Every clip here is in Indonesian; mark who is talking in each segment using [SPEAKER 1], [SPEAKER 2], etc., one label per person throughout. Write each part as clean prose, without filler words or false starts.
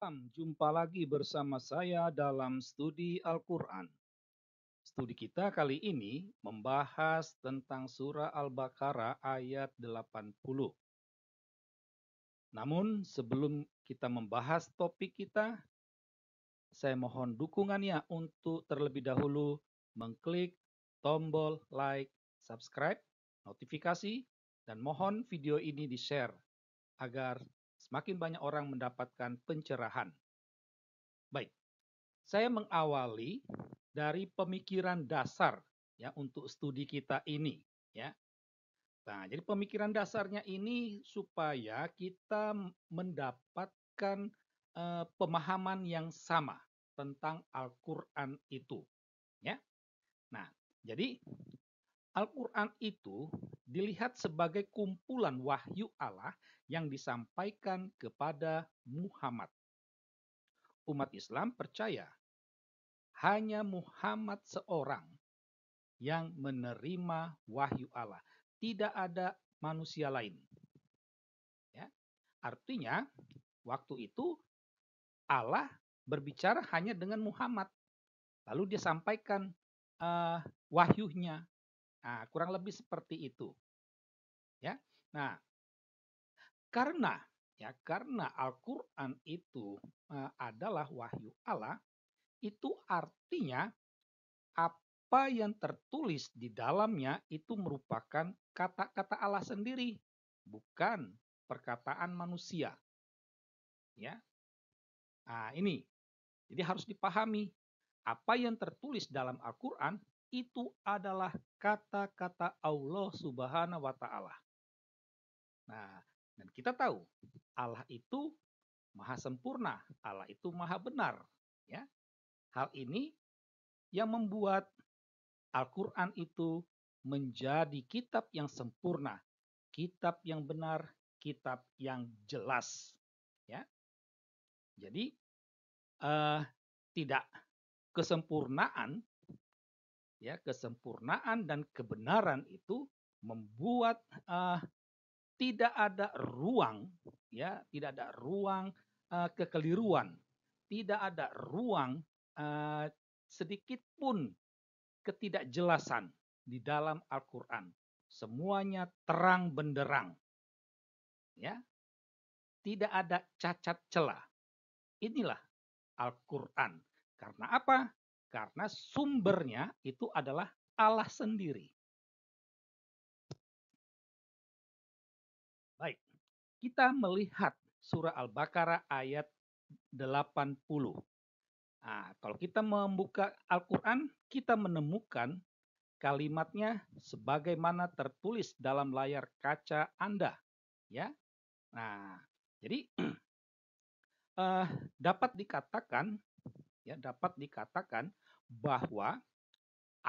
[SPEAKER 1] Jumpa lagi bersama saya dalam studi Al-Quran. Studi kita kali ini membahas tentang surah Al-Baqarah ayat 80. Namun sebelum kita membahas topik kita, saya mohon dukungannya untuk terlebih dahulu mengklik tombol like, subscribe, notifikasi, dan mohon video ini di-share agar semakin banyak orang mendapatkan pencerahan. Baik. Saya mengawali dari pemikiran dasar ya untuk studi kita ini ya. Nah, jadi pemikiran dasarnya ini supaya kita mendapatkan pemahaman yang sama tentang Al-Qur'an itu ya. Nah, jadi Al-Qur'an itu dilihat sebagai kumpulan wahyu Allah yang disampaikan kepada Muhammad. Umat Islam percaya hanya Muhammad seorang yang menerima wahyu Allah. Tidak ada manusia lain. Ya. Artinya, waktu itu Allah berbicara hanya dengan Muhammad. Lalu dia sampaikan wahyunya. Nah, kurang lebih seperti itu. Ya. Nah, karena Al-Qur'an itu adalah wahyu Allah, itu artinya apa yang tertulis di dalamnya itu merupakan kata-kata Allah sendiri, bukan perkataan manusia. Ya. Nah, ini. Jadi harus dipahami, apa yang tertulis dalam Al-Qur'an itu adalah kata-kata Allah Subhanahu wa taala. Nah, dan kita tahu Allah itu maha sempurna, Allah itu maha benar, ya. Hal ini yang membuat Al-Qur'an itu menjadi kitab yang sempurna, kitab yang benar, kitab yang jelas. Ya, jadi tidak kesempurnaan, ya kesempurnaan dan kebenaran itu membuat tidak ada ruang, ya tidak ada ruang kekeliruan, tidak ada ruang sedikit pun ketidakjelasan di dalam Al-Qur'an. Semuanya terang benderang. Ya. Tidak ada cacat celah. Inilah Al-Qur'an. Karena apa? Karena sumbernya itu adalah Allah sendiri. Baik. Kita melihat surah Al-Baqarah ayat 80. Nah, kalau kita membuka Al-Qur'an, kita menemukan kalimatnya sebagaimana tertulis dalam layar kaca Anda, ya. Nah, jadi dapat dikatakan bahwa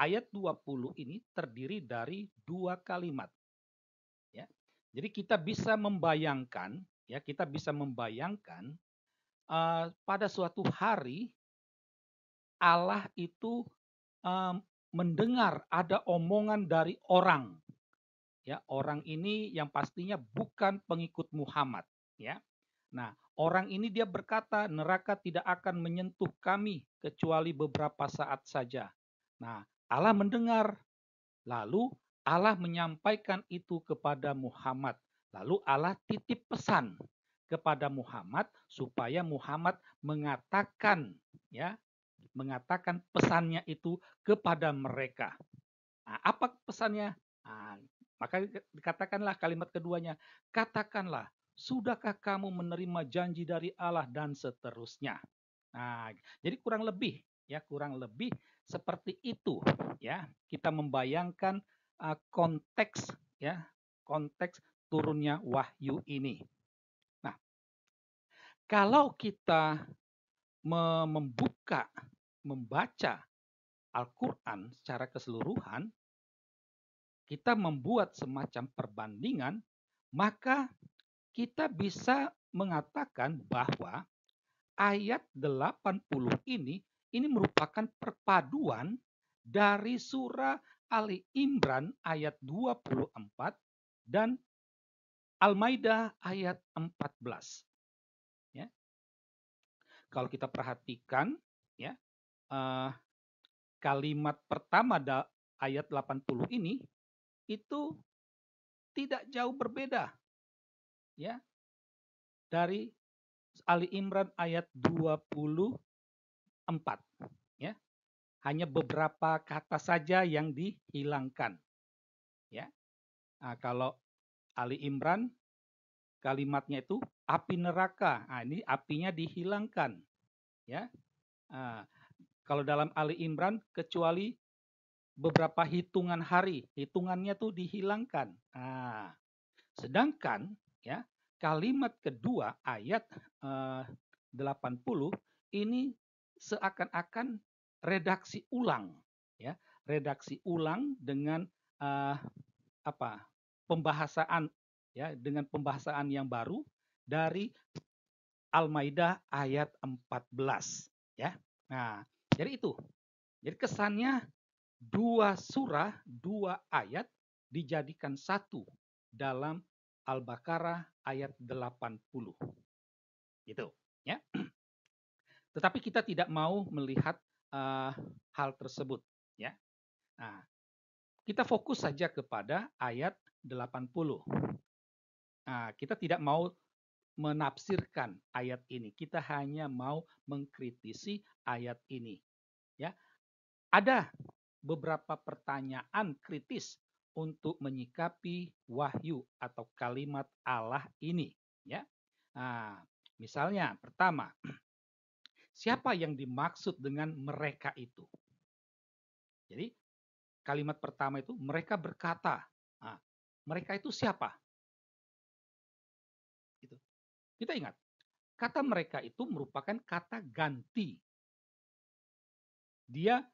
[SPEAKER 1] ayat 20 ini terdiri dari dua kalimat, ya. Jadi kita bisa membayangkan, pada suatu hari Allah itu mendengar ada omongan dari orang. Ya, orang ini yang pastinya bukan pengikut Muhammad, ya. Nah, orang ini dia berkata, neraka tidak akan menyentuh kami kecuali beberapa saat saja. Nah, Allah mendengar. Lalu Allah menyampaikan itu kepada Muhammad. Lalu Allah titip pesan kepada Muhammad supaya Muhammad mengatakan pesannya itu kepada mereka. Nah, apa pesannya? Nah, maka dikatakanlah kalimat keduanya, katakanlah, sudahkah kamu menerima janji dari Allah dan seterusnya. Nah, jadi kurang lebih seperti itu ya. Kita membayangkan konteks turunnya wahyu ini. Nah, kalau kita membaca Al-Qur'an secara keseluruhan, kita membuat semacam perbandingan, maka kita bisa mengatakan bahwa ayat 80 ini merupakan perpaduan dari surah Ali Imran ayat 24 dan Al-Maidah ayat 14. Ya. Kalau kita perhatikan, ya, eh, kalimat pertama ayat 80 ini itu tidak jauh berbeda, ya, dari Ali Imran ayat 24, ya. Hanya beberapa kata saja yang dihilangkan, ya. Nah, kalau Ali Imran kalimatnya itu api neraka. Nah, ini apinya dihilangkan, ya. Nah, kalau dalam Ali Imran kecuali beberapa hitungan hari, hitungannya tuh dihilangkan. Nah, sedangkan, ya, kalimat kedua ayat 80 ini seakan-akan redaksi ulang, ya, redaksi ulang dengan eh, apa? Pembahasan, ya, dengan pembahasan yang baru dari Al-Maidah ayat 14, ya. Nah, jadi itu. Jadi kesannya dua surah, dua ayat dijadikan satu dalam Al-Baqarah ayat 80. Gitu, ya. Tetapi kita tidak mau melihat hal tersebut, ya. Nah, kita fokus saja kepada ayat 80. Nah, kita tidak mau menafsirkan ayat ini. Kita hanya mau mengkritisi ayat ini, ya. Ada beberapa pertanyaan kritis untuk menyikapi wahyu atau kalimat Allah ini, ya. Nah, misalnya pertama, siapa yang dimaksud dengan mereka itu? Jadi kalimat pertama itu mereka berkata. Nah, mereka itu siapa? Gitu. Kita ingat, kata mereka itu merupakan kata ganti. Dia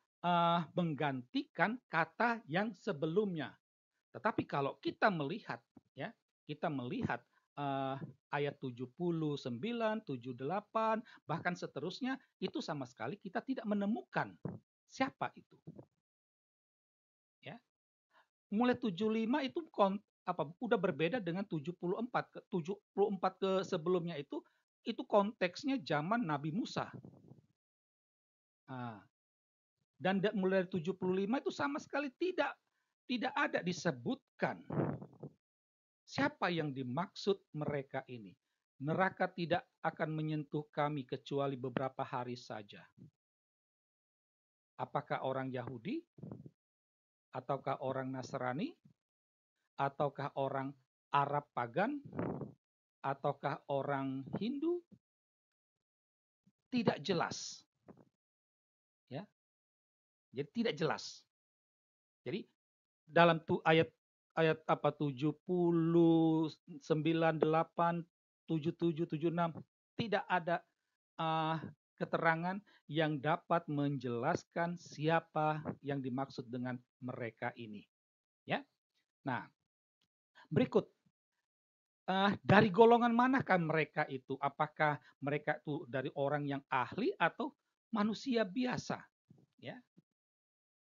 [SPEAKER 1] menggantikan kata yang sebelumnya. Tetapi kalau kita melihat, ya, kita melihat ayat 79, 78, bahkan seterusnya, itu sama sekali kita tidak menemukan siapa itu. Ya. Mulai 75 itu udah berbeda dengan 74. 74 ke sebelumnya itu konteksnya zaman Nabi Musa. Nah, dan mulai dari 75 itu sama sekali tidak ada disebutkan siapa yang dimaksud mereka ini. Neraka tidak akan menyentuh kami kecuali beberapa hari saja. Apakah orang Yahudi? Ataukah orang Nasrani? Ataukah orang Arab pagan? Ataukah orang Hindu? Tidak jelas. Ya. Jadi tidak jelas. Jadi dalam ayat 78, 77, 76 tidak ada keterangan yang dapat menjelaskan siapa yang dimaksud dengan mereka ini, ya. Nah, berikut dari golongan manakah mereka itu? Apakah mereka itu dari orang yang ahli atau manusia biasa, ya?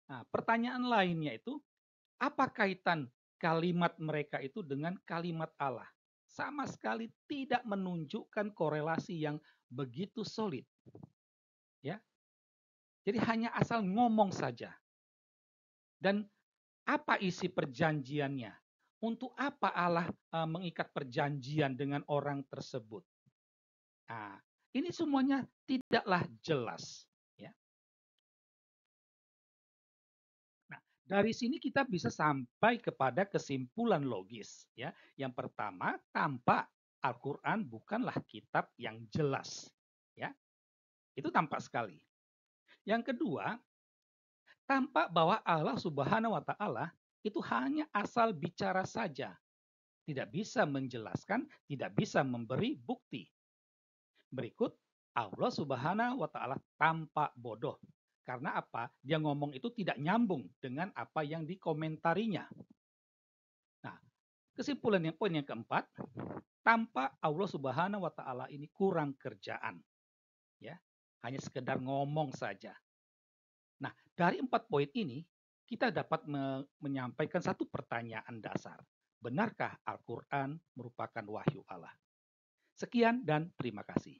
[SPEAKER 1] Nah, pertanyaan lainnya itu, apa kaitan kalimat mereka itu dengan kalimat Allah? Sama sekali tidak menunjukkan korelasi yang begitu solid. Ya. Jadi hanya asal ngomong saja. Dan apa isi perjanjiannya? Untuk apa Allah mengikat perjanjian dengan orang tersebut? Nah, ini semuanya tidaklah jelas. Ya. Nah, dari sini kita bisa sampai kepada kesimpulan logis. Ya. Yang pertama, tampak Al-Quran bukanlah kitab yang jelas. Ya. Itu tampak sekali. Yang kedua, tampak bahwa Allah Subhanahu wa taala itu hanya asal bicara saja. Tidak bisa menjelaskan, tidak bisa memberi bukti. Berikut, Allah Subhanahu wa taala tampak bodoh. Karena apa? Dia ngomong itu tidak nyambung dengan apa yang dikomentarinya. Nah, kesimpulan yang poin yang keempat, tampak Allah Subhanahu wa taala ini kurang kerjaan. Ya, hanya sekedar ngomong saja. Nah, dari 4 poin ini, kita dapat menyampaikan satu pertanyaan dasar. Benarkah Al-Quran merupakan wahyu Allah? Sekian dan terima kasih.